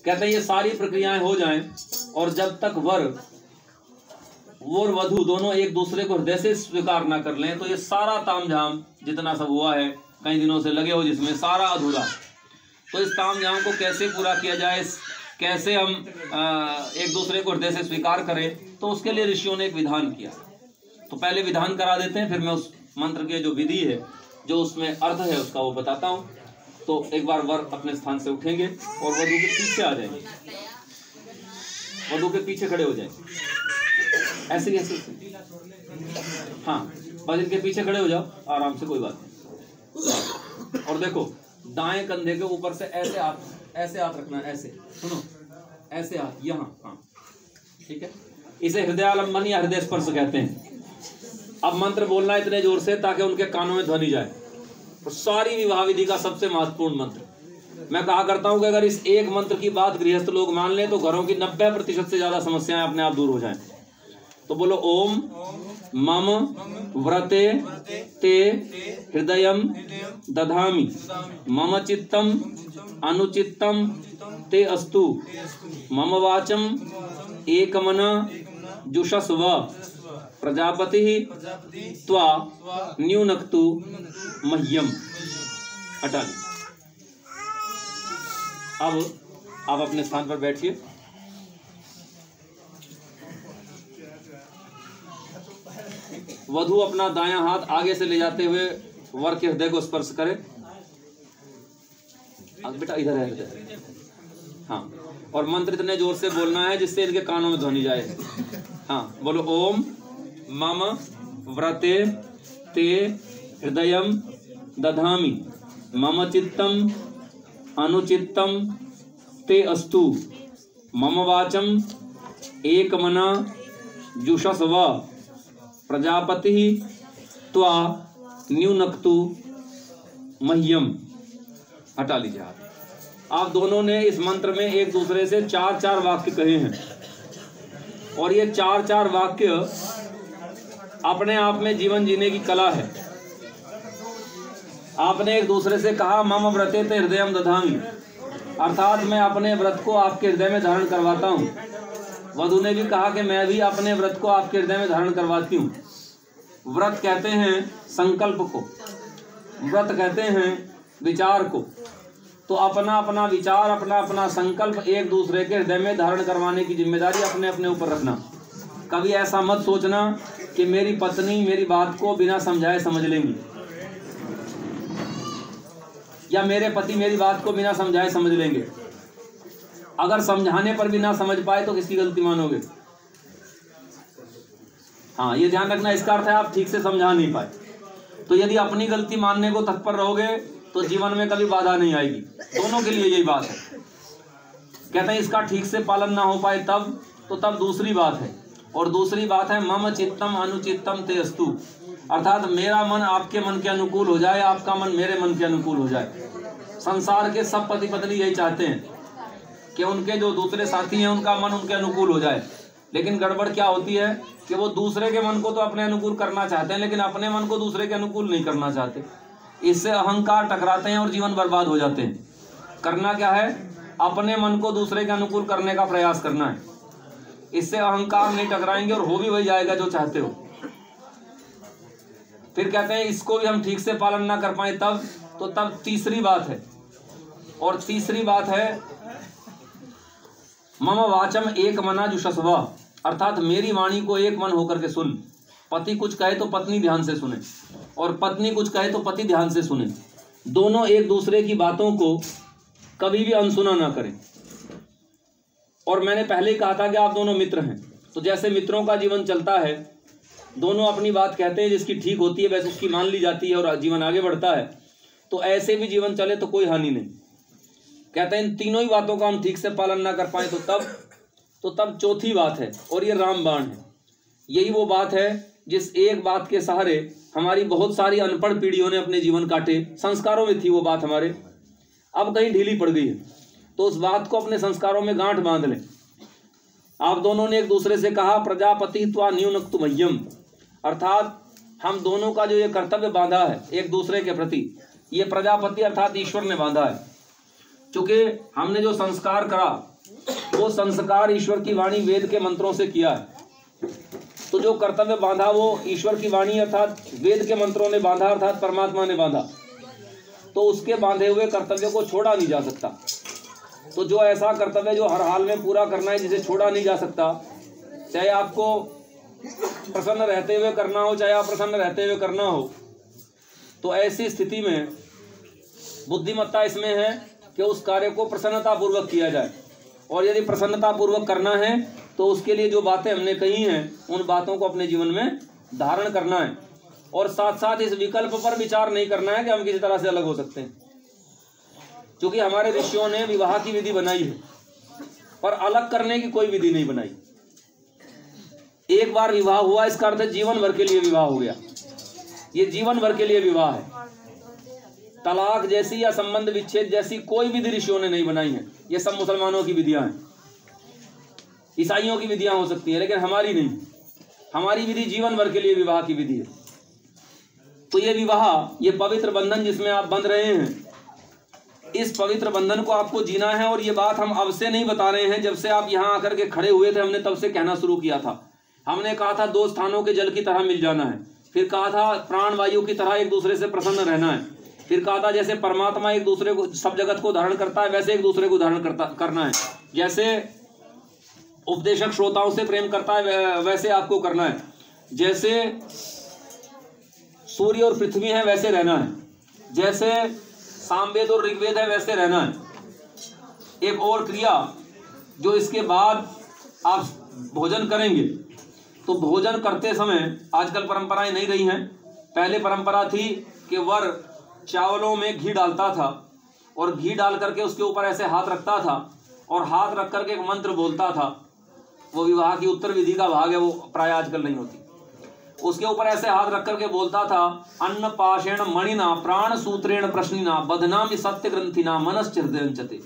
कहते हैं ये सारी प्रक्रियाएं हो जाएं और जब तक वर और वधु दोनों एक दूसरे को हृदय से स्वीकार ना कर लें तो ये सारा तामझाम जितना सब हुआ है कई दिनों से लगे हो जिसमें सारा अधूरा। तो इस तामझाम को कैसे पूरा किया जाए, कैसे हम एक दूसरे को हृदय से स्वीकार करें, तो उसके लिए ऋषियों ने एक विधान किया। तो पहले विधान करा देते हैं, फिर मैं उस मंत्र के जो विधि है, जो उसमें अर्थ है उसका वो बताता हूँ। तो एक बार वर अपने स्थान से उठेंगे और वधु के पीछे आ जाएंगे, वधु के पीछे खड़े हो जाएंगे ऐसे कैसे। हाँ, बस इनके पीछे खड़े हो जाओ आराम से, कोई बात नहीं। और देखो दाएं कंधे के ऊपर से ऐसे हाथ रखना, ऐसे सुनो, ऐसे हाथ यहाँ, हाँ ठीक है। इसे हृदयालंबन या हृदय स्पर्श कहते हैं। अब मंत्र बोलना है इतने जोर से ताकि उनके कानों में ध्वनि जाए। और सारी विवाह विधि का सबसे महत्वपूर्ण मंत्र। मैं कहा करता हूं कि अगर इस एक मंत्र की बात गृहस्थ लोग मान लें तो घरों की 90% से ज्यादा समस्याएं अपने आप दूर हो जाएं। तो बोलो ओम मम व्रते ते हृदयम दधामि मम चित्तम अनुचित्तम ते अस्तु मम वाचम एकमना जुषस्व प्रजापति त्वा न्यूनक्तु मह्यम। हटा ली। अब आप अपने स्थान पर बैठिए। वधु अपना दायां हाथ आगे से ले जाते हुए वर के हृदय को स्पर्श करे। बेटा इधर है हृदय। हाँ, और मंत्र इतने जोर से बोलना है जिससे इनके कानों में ध्वनि जाए। हाँ बोलो ओम मम व्रते ते हृदयम दधामि मम चित्तम अनुचित्तम ते अस्तु मम वाचम एकमना जुषस्व प्रजापति त्वा न्यूनक्तु मह्यम। हटा लीजिए आप दोनों ने इस मंत्र में एक दूसरे से 4-4 वाक्य कहे हैं और ये 4-4 वाक्य अपने आप में जीवन जीने की कला है। आपने एक दूसरे से कहा मम व्रते ते हृदयम दधामि, अर्थात मैं अपने व्रत को आपके हृदय में धारण करवाता हूँ। वधु ने भी कहा कि मैं भी अपने व्रत को आपके हृदय में धारण करवाती हूँ। व्रत कहते हैं संकल्प को, व्रत कहते हैं विचार को। तो अपना अपना विचार, अपना अपना संकल्प एक दूसरे के हृदय में धारण करवाने की जिम्मेदारी अपने अपने ऊपर रखना। कभी ऐसा मत सोचना कि मेरी पत्नी मेरी बात को बिना समझाए समझ लेंगी या मेरे पति मेरी बात को बिना समझाए समझ लेंगे। अगर समझाने पर भी ना समझ पाए तो किसकी गलती मानोगे? हाँ, ये ध्यान रखना। इसका अर्थ है आप ठीक से समझा नहीं पाए। तो यदि अपनी गलती मानने को तत्पर रहोगे तो जीवन में कभी बाधा नहीं आएगी। दोनों के लिए यही बात है। कहते हैं इसका ठीक से पालन ना हो पाए तब दूसरी बात है। और दूसरी बात है मम चित्तम अनुचित्तम ते अस्तु, अर्थात मेरा मन आपके मन के अनुकूल हो जाए, आपका मन मेरे मन के अनुकूल हो जाए। संसार के सब पति पत्नी यही चाहते हैं कि उनके जो दूसरे साथी हैं उनका मन उनके अनुकूल हो जाए। लेकिन गड़बड़ क्या होती है कि वो दूसरे के मन को तो अपने अनुकूल करना चाहते हैं लेकिन अपने मन को दूसरे के अनुकूल नहीं करना चाहते। इससे अहंकार टकराते हैं और जीवन बर्बाद हो जाते हैं। करना क्या है? अपने मन को दूसरे के अनुकूल करने का प्रयास करना है। इससे अहंकार नहीं टकराएंगे और हो भी वही जाएगा जो चाहते हो। फिर कहते हैं इसको भी हम ठीक से पालन ना कर पाए तब तीसरी बात है। और तीसरी बात है मम वाचम एक मना जुषस्व, अर्थात मेरी वाणी को एक मन होकर के सुन। पति कुछ कहे तो पत्नी ध्यान से सुने और पत्नी कुछ कहे तो पति ध्यान से सुने। दोनों एक दूसरे की बातों को कभी भी अनसुना ना करें। और मैंने पहले ही कहा था कि आप दोनों मित्र हैं, तो जैसे मित्रों का जीवन चलता है, दोनों अपनी बात कहते हैं, जिसकी ठीक होती है वैसे उसकी मान ली जाती है और जीवन आगे बढ़ता है। तो ऐसे भी जीवन चले तो कोई हानि नहीं। कहते हैं इन तीनों ही बातों का हम ठीक से पालन ना कर पाए तो तब चौथी बात है और ये रामबाण है। यही वो बात है जिस एक बात के सहारे हमारी बहुत सारी अनपढ़ पीढ़ियों ने अपने जीवन काटे। संस्कारों में थी वो बात हमारे, अब कहीं ढीली पड़ गई है। तो उस बात को अपने संस्कारों में गांठ बांध लें। आप दोनों ने एक दूसरे से कहा प्रजापति त्वा न्यूनक्तु मह्यम, अर्थात हम दोनों का जो ये कर्तव्य बांधा है एक दूसरे के प्रति, ये प्रजापति अर्थात ईश्वर ने बांधा है। चूंकि हमने जो संस्कार करा वो संस्कार ईश्वर की वाणी वेद के मंत्रों से किया है। तो जो कर्तव्य बांधा वो ईश्वर की वाणी अर्थात वेद के मंत्रों ने बांधा, अर्थात परमात्मा ने बांधा, तो उसके बांधे हुए कर्तव्य को छोड़ा नहीं जा सकता। तो जो ऐसा कर्तव्य जो हर हाल में पूरा करना है, जिसे छोड़ा नहीं जा सकता, चाहे आपको प्रसन्न रहते हुए करना हो, चाहे अप्रसन्न रहते हुए करना हो, तो ऐसी स्थिति में बुद्धिमत्ता इसमें है कि उस कार्य को प्रसन्नता पूर्वक किया जाए। और यदि प्रसन्नता पूर्वक करना है तो उसके लिए जो बातें हमने कही हैं उन बातों को अपने जीवन में धारण करना है। और साथ साथ इस विकल्प पर विचार नहीं करना है कि हम किसी तरह से अलग हो सकते हैं, क्योंकि हमारे ऋषियों ने विवाह की विधि बनाई है पर अलग करने की कोई विधि नहीं बनाई। एक बार विवाह हुआ इसका अर्थ जीवन भर के लिए विवाह हो गया, ये जीवन भर के लिए विवाह है। तलाक जैसी या संबंध विच्छेद जैसी कोई विधि ऋषियों ने नहीं बनाई है। ये सब मुसलमानों की विधियां हैं, ईसाइयों की विधियां हो सकती है, लेकिन हमारी नहीं। हमारी विधि जीवन भर के लिए विवाह की विधि है। तो ये विवाह, ये पवित्र बंधन जिसमें आप बंध रहे हैं, इस पवित्र बंधन को आपको जीना है। और ये बात हम अब से नहीं बता रहे हैं, जब से आप यहाँ आकर के खड़े हुए थे हमने तब से कहना शुरू किया था। हमने कहा था 2 स्थानों के जल की तरह मिल जाना है, फिर कहा था प्राण वायु की तरह एक दूसरे से प्रसन्न रहना है, फिर कहा था जैसे परमात्मा एक दूसरे को, सब जगत को धारण करता है, वैसे एक दूसरे को धारण करना है। जैसे उपदेशक श्रोताओं से प्रेम करता है वैसे आपको करना है। जैसे सूर्य और पृथ्वी है वैसे रहना है। जैसे सामवेद और ऋग्वेद है वैसे रहना है। एक और क्रिया जो इसके बाद आप भोजन करेंगे, तो भोजन करते समय आजकल परंपराएं नहीं रही हैं। पहले परंपरा थी कि वर चावलों में घी डालता था और घी डाल करके उसके ऊपर ऐसे हाथ रखता था और हाथ रख करके एक मंत्र बोलता था। वो विवाह की उत्तर विधि का भाग है, वो प्राय आजकल नहीं होती। उसके ऊपर ऐसे हाथ रख करके बोलता था, अन्न पाशेण मणिना प्राण सूत्रेण प्रश्निना बधनामि सत्य ग्रंथिना मनश्चिर्दयंचते।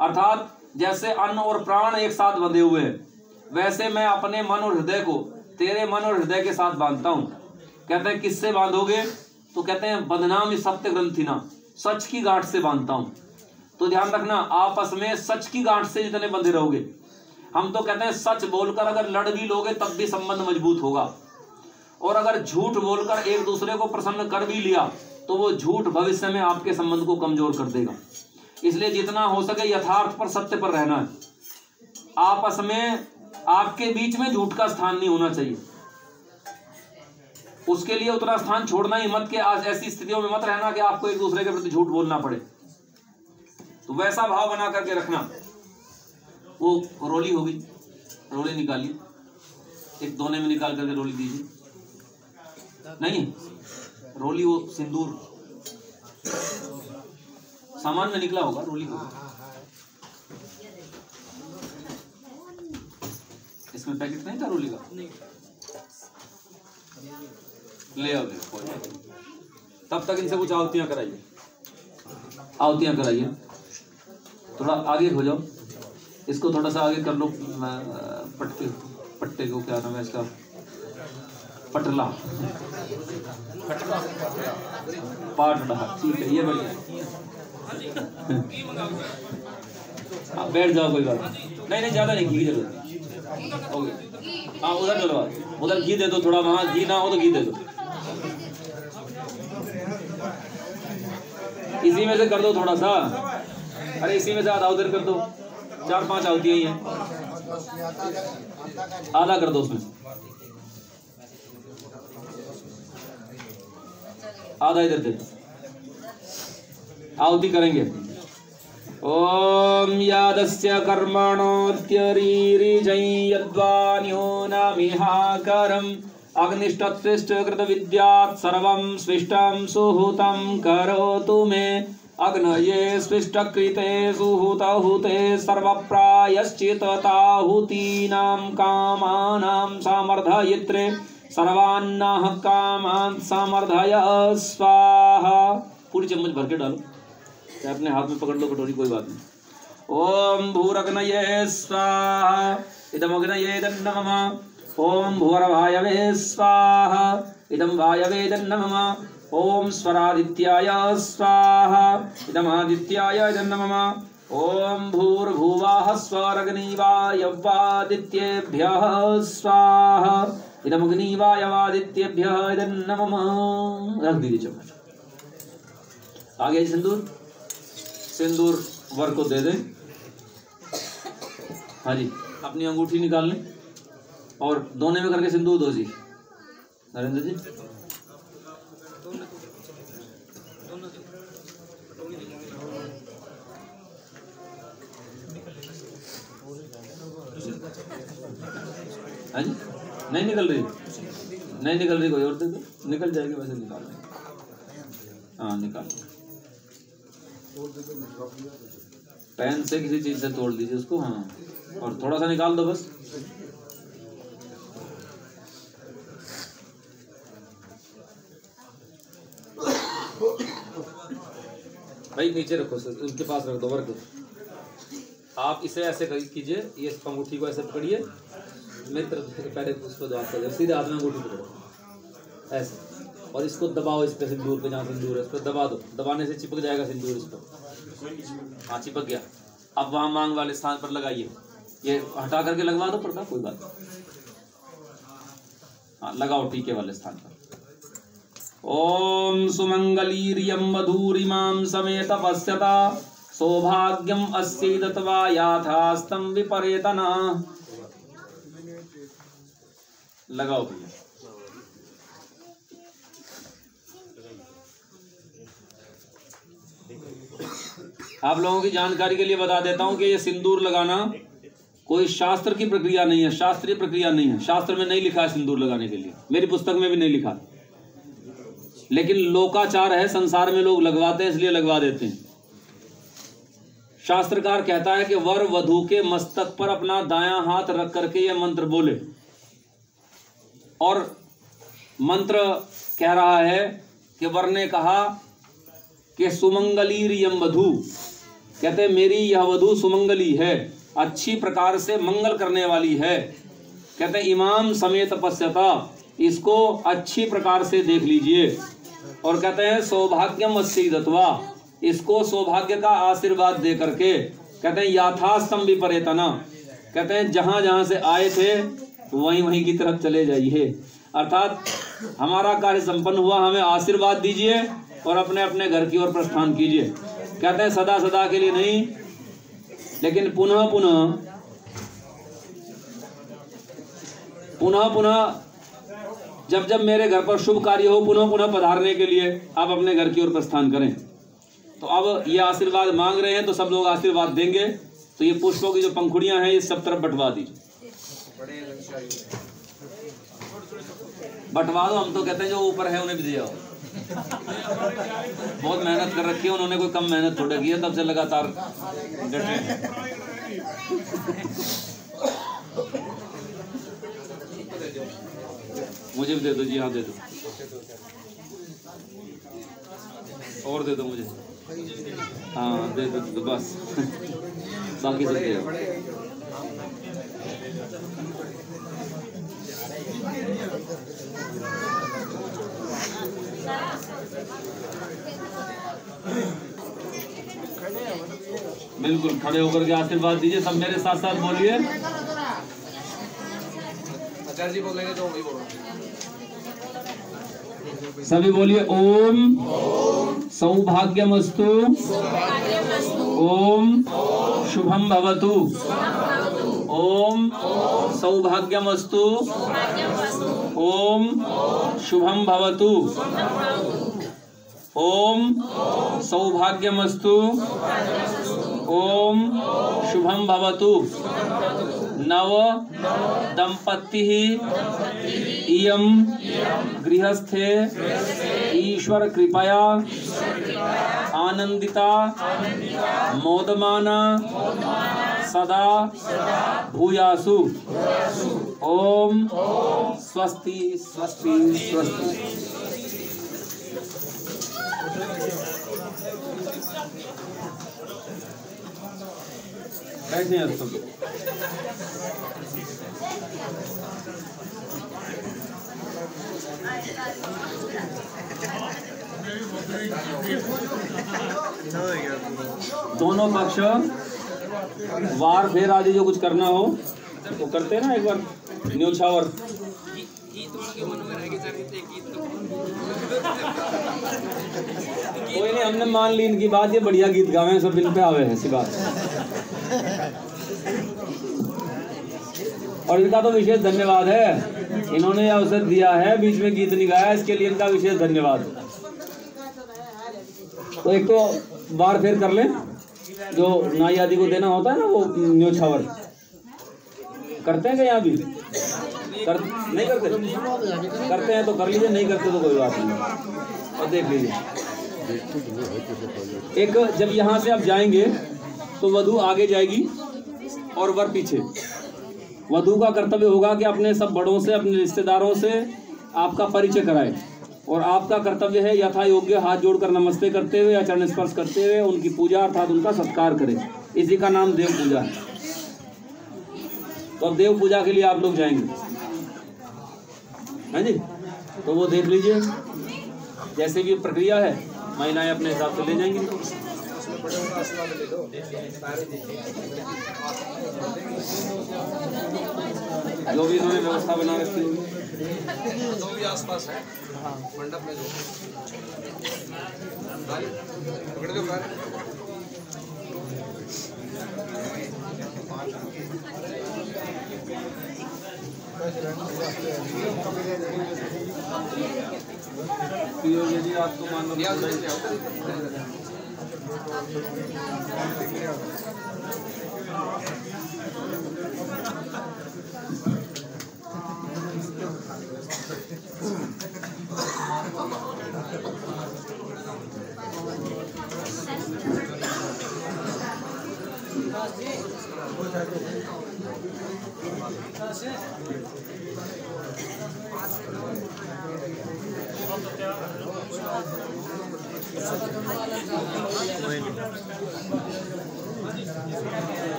अर्थात जैसे अन्न और प्राण एक साथ बंधे हुए हैं, वैसे मैं अपने मन और हृदय को तेरे मन और हृदय के साथ बांधता हूं। कहते हैं किससे बांधोगे? तो कहते हैं बदनाम सत्य ग्रंथिना, सच की गांठ से बांधता हूं। तो ध्यान रखना, आपस में सच की गांठ से जितने बंधे रहोगे, हम तो कहते हैं सच बोलकर अगर लड़ भी लोगे तब भी संबंध मजबूत होगा, और अगर झूठ बोलकर एक दूसरे को प्रसन्न कर भी लिया तो वो झूठ भविष्य में आपके संबंध को कमजोर कर देगा। इसलिए जितना हो सके यथार्थ पर, सत्य पर रहना है। आपस में आपके बीच में झूठ का स्थान नहीं होना चाहिए। उसके लिए उतना स्थान छोड़ना ही मत, के आज ऐसी स्थितियों में मत रहना कि आपको एक दूसरे के प्रति झूठ बोलना पड़े। तो वैसा भाव बना करके रखना। वो रोली होगी, रोली निकालिए, एक दोने में निकाल करके रोली दीजिए। नहीं, रोली वो सिंदूर सामान में निकला होगा, रोली होगा। इसमें पैकेट नहीं था रोली का? नहीं। ले आओ, तब तक इनसे कुछ आवतियां कराइए, आवतियां कराइए। थोड़ा आगे हो जाओ, इसको थोड़ा सा आगे कर लो। पट्टे को क्या नाम है इसका? पटला, पाटला, ठीक है, ये बढ़िया। बैठ जाओ, कोई बात नहीं, ज्यादा नहीं, घी की जरूरत नहीं। हाँ, उधर चलो, उधर घी दे दो थोड़ा, वहां घी ना हो तो घी दे दो। इसी में से कर दो थोड़ा सा, अरे इसी में से आधा उधर कर दो, 4-5 आवतियां ही हैं, आधा कर दो उसमें, आधा इधर दे। आहुति करेंगे। ओम यादस्य कर्मणोत्यरीरिजै यद्वान्योनमिहाकरम् अग्निष्टत्विष्ट कृत विद्यात् सर्वं स्विष्टं सुहूतं करोतु मे। अग्नये स्विष्टकृते सुहूतहुते सर्वप्रायश्चित्ताहुतीनां कामानां सामर्थयित्रे सर्वान्नाः कामान् सामर्थय स्वाहा। पूरी चम्मच भर के डालो, चाहे अपने हाथ में पकड़ लो कटोरी, कोई बात नहीं। ओम भूरग्नये स्वाहा इदम अग्नये नमः। ओम भूरवायवे स्वाहा इदम वायवे नमः। ओम स्वरादित्याय स्वाहा इदम आदित्याय नमः। ओम भूर्भुवः स्वरग्निवायवादित्येभ्यः स्वाहा। इदमग्निवायवादित्येभ्यः इदं नमः। रख दीजिए चम्मच। आ गया सिंदूर। सिंदूर वर को दे दें। हाँ जी, अपनी अंगूठी निकाल लें और दोने में करके सिंदूर दो जी। नरेंद्र जी हाँ जी, नहीं निकल रही, नहीं निकल रही, कोई और दे दो, निकल जाएगी वैसे निकाल लें। हाँ निकाल, पेन से किसी चीज से तोड़ दीजिए उसको। हाँ, और थोड़ा सा निकाल दो बस। भाई नीचे रखो सर, उनके पास रख दो वर्क। आप इसे ऐसे कीजिए, ये अंगूठी को ऐसे पकड़िए, मेरी तरफ से पहले उसको दबा कर सीधे हाथ में अंगूठी पकड़ो ऐसे, और इसको दबाओ इस पे, सिंदूर पे, जहाँ सिंदूर है इस पर दबा दो। दबाने से चिपक जाएगा सिंदूर इस पर। हाँ चिपक गया। अब वहाँ मांग वाले स्थान पर लगाइए, ये हटा करके लगवा दो पड़ता, कोई बात नहीं। हाँ लगाओ टीके वाले स्थान पर। ओम सुमंगलीरियं मधुरिमां समेत पश्यता सौभाग्यम अस्यैदत्वा याथास्तं विपरेतना। लगाओ भैया। आप लोगों की जानकारी के लिए बता देता हूं कि ये सिंदूर लगाना कोई शास्त्र की प्रक्रिया नहीं है, शास्त्रीय प्रक्रिया नहीं है। शास्त्र में नहीं लिखा है सिंदूर लगाने के लिए, मेरी पुस्तक में भी नहीं लिखा, लेकिन लोकाचार है, संसार में लोग लगवाते हैं इसलिए लगवा देते हैं। शास्त्रकार कहता है कि वर वधू के मस्तक पर अपना दायां हाथ रख करके ये मंत्र बोले, और मंत्र कह रहा है कि वर ने कहा कि सुमंगलीरियं वधू, कहते मेरी यह वधू सुमंगली है, अच्छी प्रकार से मंगल करने वाली है। कहते इमाम समेत पश्यता, इसको अच्छी प्रकार से देख लीजिए। और कहते हैं सौभाग्यम अस्यैदत्वा, इसको सौभाग्य का आशीर्वाद दे करके, कहते हैं याथास्तं विपरेतना, कहते हैं जहां जहां से आए थे वहीं वहीं की तरफ चले जाइए। अर्थात हमारा कार्य संपन्न हुआ, हमें आशीर्वाद दीजिए और अपने अपने घर की ओर प्रस्थान कीजिए। कहते हैं सदा सदा के लिए नहीं, लेकिन पुनः पुनः जब जब मेरे घर पर शुभ कार्य हो, पुनः पुनः पधारने के लिए आप अपने घर की ओर प्रस्थान करें। तो अब ये आशीर्वाद मांग रहे हैं तो सब लोग आशीर्वाद देंगे। तो ये पुष्पों की जो पंखुड़ियां हैं ये सब तरफ बंटवा दीजिए, बंटवा दो। हम तो कहते हैं जो ऊपर है उन्हें भी दिया। बहुत मेहनत कर रखी है उन्होंने, कोई कम मेहनत थोड़ा की है, तब से लगातार डटे हैं। मुझे भी दे दो जी, हाँ दे दो, और दे दो मुझे, हाँ दे दो बस। बाकी सब दे दो। बिल्कुल खड़े होकर के आशीर्वाद दीजिए। सब मेरे साथ साथ बोलिए। आचार्य जी बोलेंगे तो वही बोलो, सभी बोलिए। ओम सौभाग्यमस्तु, ओम शुभम भवतु, ओम सौभाग्यमस्तु, ओम शुभम भवतु, ओम सौभाग्यमस्तु, ओम शुभम भवतु। नव दंपतिः इयं गृहस्थे ईश्वर कृपया आनंदिता मोदमाना सदा भूयासु। ओम स्वस्ति स्वस्ति स्वस्ति। बैठे हैं सब। दोनों पक्ष वार फेर आदि जो कुछ करना हो तो करते हैं ना, एक बार न्योछावर। कोई नहीं, हमने मान ली इनकी बात, ये बढ़िया गीत गावे, सब इन पे आवे है ऐसी बात। और इनका तो विशेष धन्यवाद है, इन्होंने अवसर दिया है, बीच में गीत नहीं गाया, इसके लिए इनका विशेष धन्यवाद। तो एक तो बार फेर कर लें, जो नाई आदि को देना होता है ना, वो न्योछावर करते हैं क्या यहाँ भी? नहीं करते? करते हैं तो कर लीजिए, नहीं करते तो कोई बात नहीं। और देख लीजिए, एक जब यहाँ से आप जाएंगे तो वधू आगे जाएगी और वर पीछे। वधू का कर्तव्य होगा कि अपने सब बड़ों से, अपने रिश्तेदारों से आपका परिचय कराए, और आपका कर्तव्य है यथा योग्य हाथ जोड़कर नमस्ते करते हुए या चरण स्पर्श करते हुए उनकी पूजा अर्थात उनका सत्कार करें। इसी का नाम देव पूजा है। तो अब देव पूजा के लिए आप लोग जाएंगे, है जी? तो वो देख लीजिए, जैसे भी प्रक्रिया है महिलाएं अपने हिसाब से ले जाएंगी। जो भी इन्होंने व्यवस्था बना रखी है, जो भी आसपास है मंडप में, जो पकड़ दो यदि आपको मानना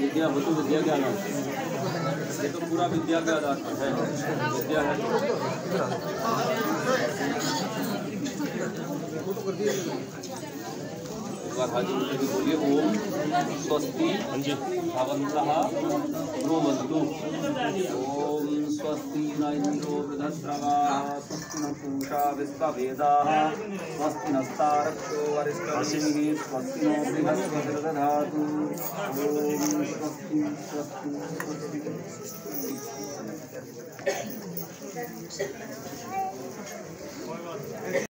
विद्या हो तो विद्या का आधार, ये तो पूरा विद्या का आधार है, विद्या है। बोलिए ओम स्वस्ति भवन्तः ब्रुवन्तु। ओम स्वस्ति न इंद्रो वृद्धश्रवाः स्वस्ति न पूषा विश्ववेदाः स्वस्ति नस्तारक्षो अरिष्टनेमिः स्वस्ति नो बृहस्पतिर्दधातु। ओम स्वस्ति स्वस्ति स्वस्ति।